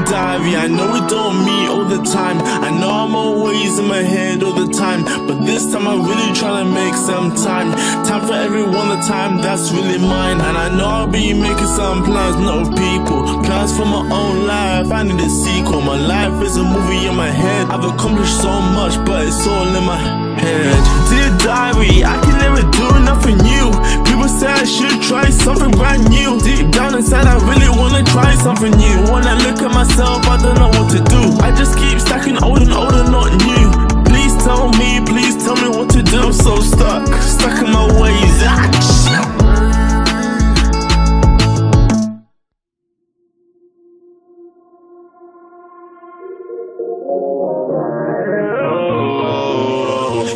Diary, I know we don't meet all the time. I know I'm always in my head all the time, but this time I'm really trying to make some time. Time for everyone, the time that's really mine. And I know I'll be making some plans, not with people. Plans for my own life, I need a sequel. My life is a movie in my head. I've accomplished so much, but it's all in my head. Dear diary, I can never do nothing new. People say I should try something brand new. Deep down inside I really wanna try something new. When I look at myself I don't know what to do. I just keep stacking old and old and not new. Please tell me what to do. I'm so stuck in my ways.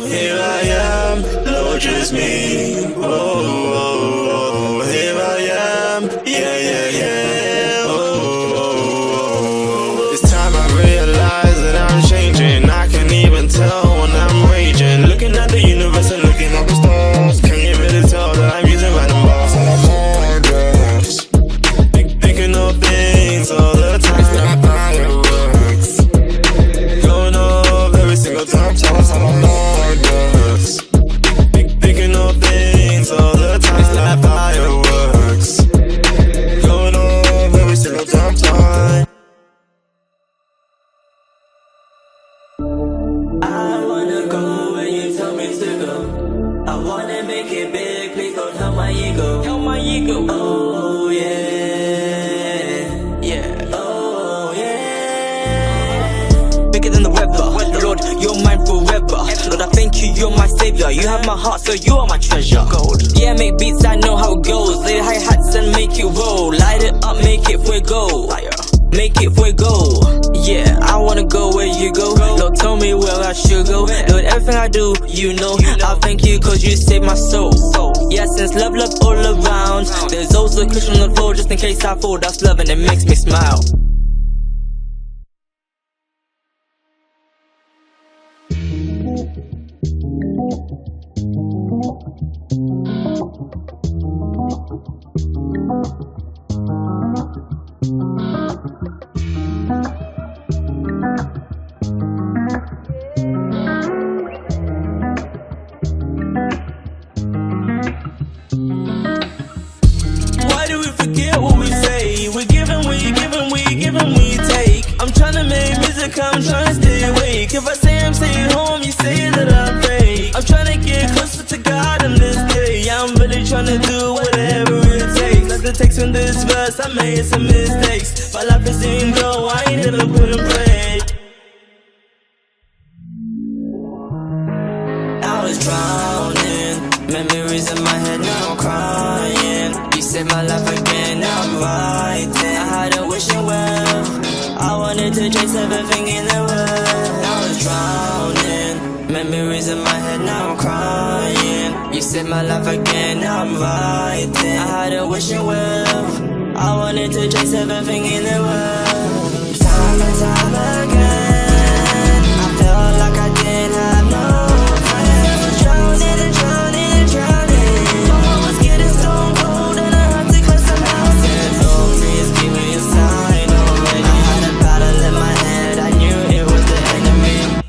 Here I am, Lord, just me. Here I am, yeah. This time I realize that I'm changing. I can't even tell when I'm raging. Looking at the universe and looking at the stars. Can you really tell that I'm using random bars? Thinking of things all the time. It's not fireworks going off every single time. Tell us how I'm thinking of things all the time. It's like fireworks going off every single time. I wanna go where you tell me to go. I wanna make it big, please don't hurt my ego. Oh yeah, oh yeah. Bigger than the weather, Lord, you're mine forever. Lord, I thank you, you're my savior. You have my heart, so you are my treasure. Gold. Yeah, make beats, I know how it goes. Lay the hi-hats and make it roll. Light it up, make it fuego. Make it fuego. Yeah, I wanna go where you go. Lord, tell me where I should go. Lord, everything I do, you know. I thank you cause you saved my soul. Yeah, since love all around. There's also a cushion on the floor just in case I fall. That's love and it makes me smile. Why do we forget what we say? We're giving, we take. I'm trying to make music, I'm trying to stay awake. If I say I'm staying home, you say that I'm fake. I'm trying to get closer to God in this day. I'm really trying to do whatever it takes. Like the text in this verse, I made some mistakes. My life is in go, I ain't never put in play. I was drowning, memories in my head, now I'm crying. You saved my life again, now I'm writing. I had a wishing well, I wanted to chase everything in the world. I was drowning, memories in my head, now I'm crying. You saved my life again, now I'm writing. I had a wishing well, I wanted to chase everything in the world. Time and time again, I felt like I didn't have no friends. Drowning and drowning and drowning. My heart was getting stone cold and I had to climb some mountains. Oh, please give me a sign already. I had a battle in my head, I knew it was the enemy.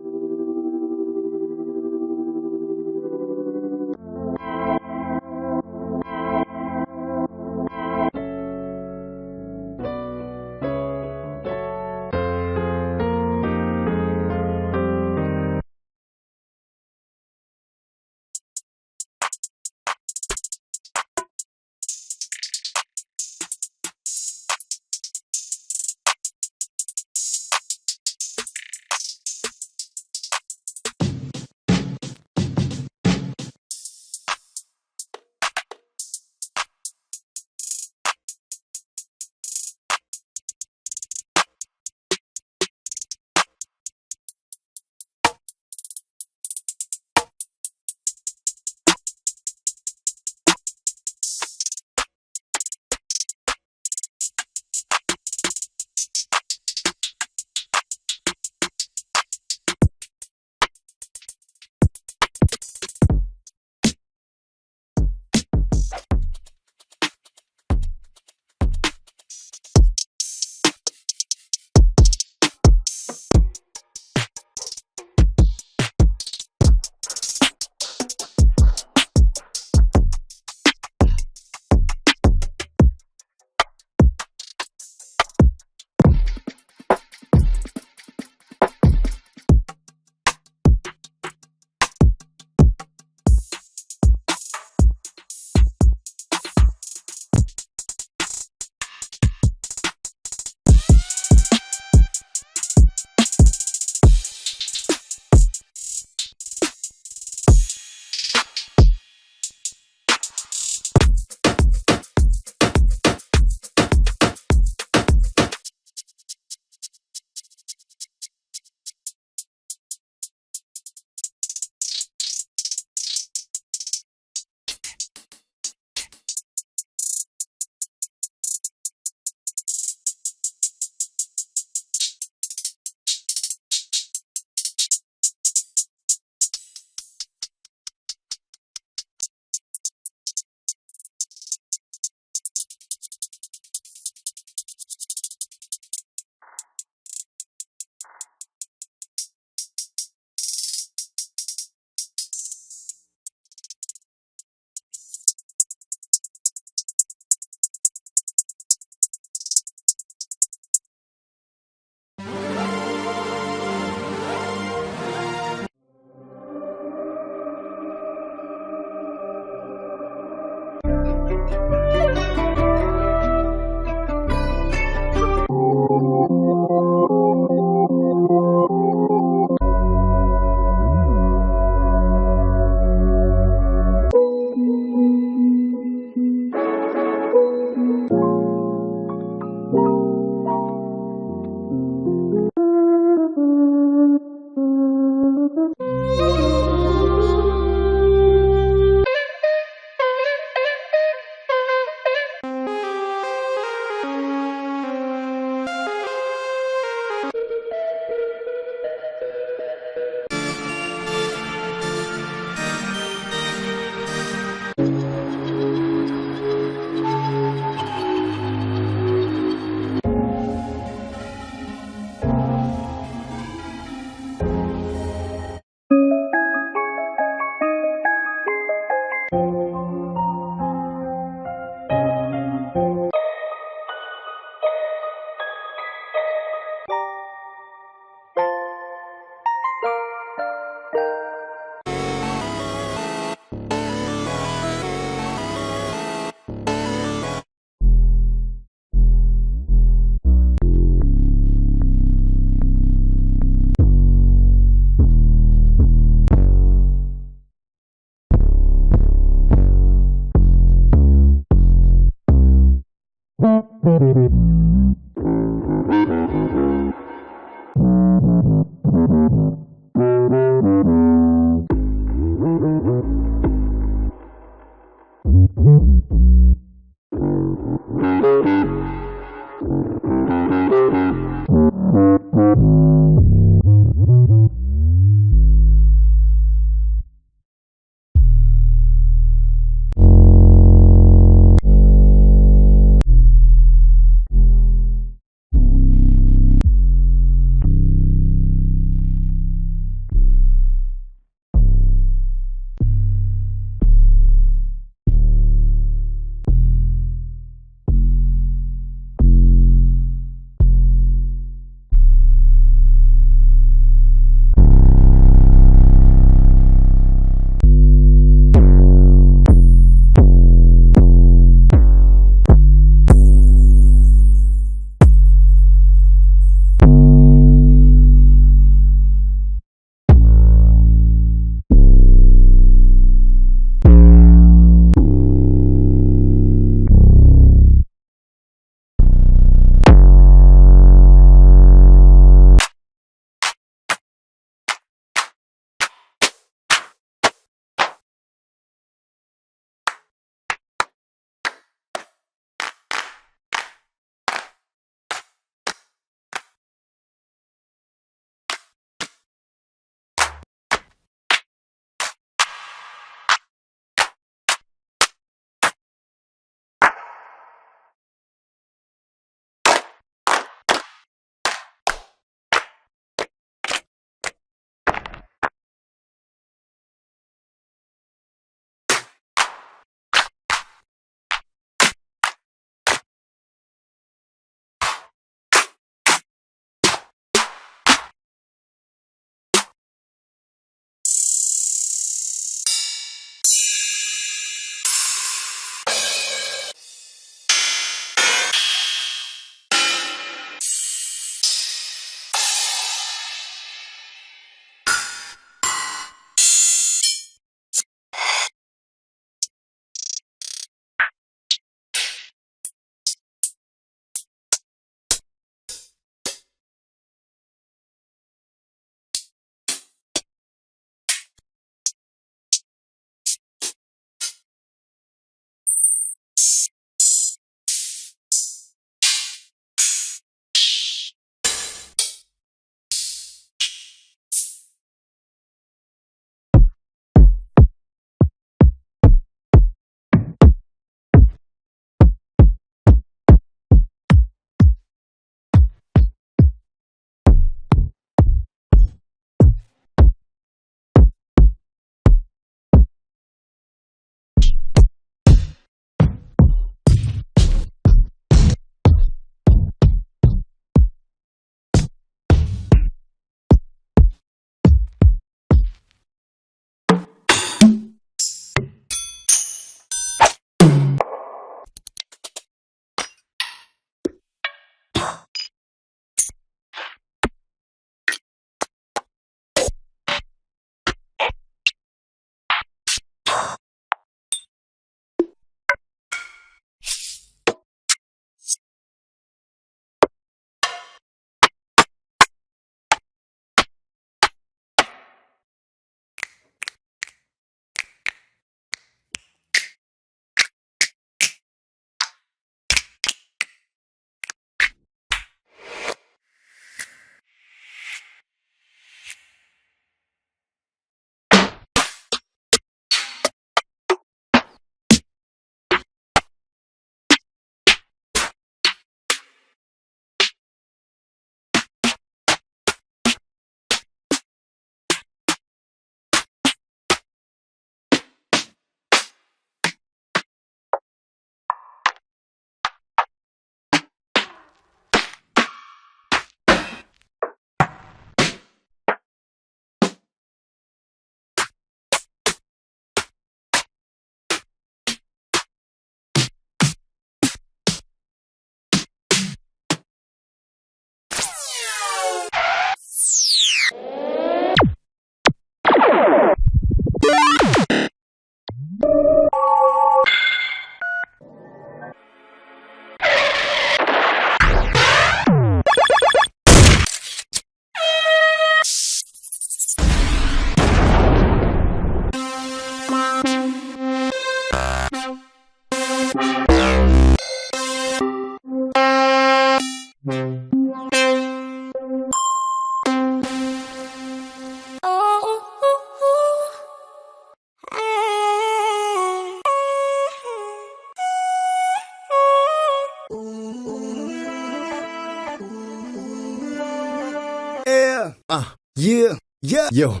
Yeah, yo.